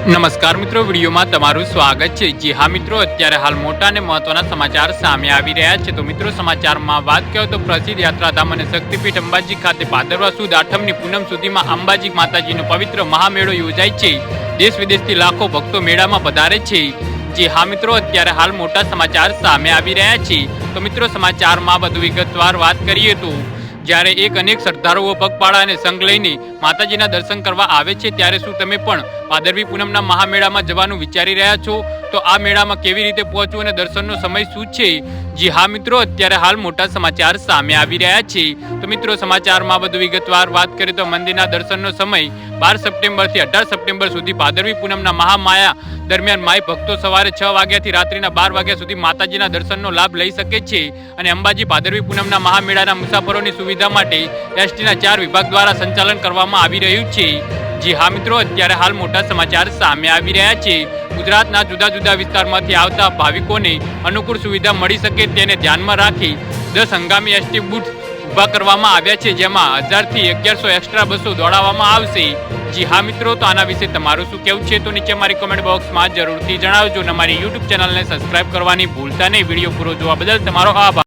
નમસ્કાર મિત્રો, વિડીયોમાં તમારું સ્વાગત છે। જી હા મિત્રો, અત્યારે હાલ મોટા અને મહત્વના સમાચાર સામે આવી રહ્યા છે। તો મિત્રો, સમાચારમાં વાત કરો તો પ્રસિદ્ધ યાત્રાધામ અને શક્તિપીઠ અંબાજી ખાતે ભાદરવા સુદ આઠમની પૂનમ સુધીમાં અંબાજી માતાજીનો પવિત્ર મહામેળો યોજાય છે। દેશ વિદેશથી લાખો ભક્તો મેળામાં પધારે છે। જી હા મિત્રો, અત્યારે હાલ મોટા સમાચાર સામે આવી રહ્યા છે। તો મિત્રો, સમાચારમાં વધુ વિગતવાર વાત કરીએ તો જ્યારે એક અનેક શ્રદ્ધાળુઓ પગપાળા અને સંઘ લઈને માતાજીના દર્શન કરવા આવે છે, ત્યારે શું તમે પણ ભાદરવી પૂનમના મહામેળામાં જવાનું વિચારી રહ્યા છો? તો આ મેળામાં કેવી રીતે પહોંચવું અને દર્શનનો સમય શું છે? જી હા મિત્રો, અત્યારે હાલ મોટા સમાચાર સામે આવી રહ્યા છે। તો મિત્રો, સમાચારમાં વધુ વિગતવાર વાત કરીએ તો મંદિરના દર્શનનો સમય 12 સપ્ટેમ્બરથી 18 સપ્ટેમ્બર સુધી ભાદરવી પૂનમના મહામાયા દરમિયાન માઈ ભક્તો સવારે 6 વાગ્યાથી રાત્રિના 12 વાગ્યા સુધી માતાજીના દર્શનનો લાભ લઈ શકે છે। અને અંબાજી ભાદરવી પૂનમના મહામેળાના મુસાફરોની સુવિધા માટે એસટીના 4 વિભાગ દ્વારા સંચાલન કરવામાં આવી રહ્યું છે। જી હા મિત્રો, અત્યારે હાલ મોટા સમાચાર સામે આવી રહ્યા છે। ગુજરાતના જુદા જુદા વિસ્તારમાંથી આવતા ભાવિકોને અનુકૂળ સુવિધા મળી શકે તેને ધ્યાનમાં રાખી 10 હંગામી એસટી બૂથ ઊભા કરવામાં આવ્યા છે, જેમાં 1000 થી 1100 એક્સ્ટ્રા બસો દોડાવવામાં આવશે। જી હા મિત્રો, તો આના વિશે તમારું શું કહેવું છે? તો નીચે મારી કોમેન્ટ બોક્સમાં જરૂરથી જણાવજો અને અમારી યુટ્યુબ ચેનલને સબસ્ક્રાઇબ કરવાની ભૂલતા નહીં। વિડીયો પૂરો જોવા બદલ તમારો આભાર।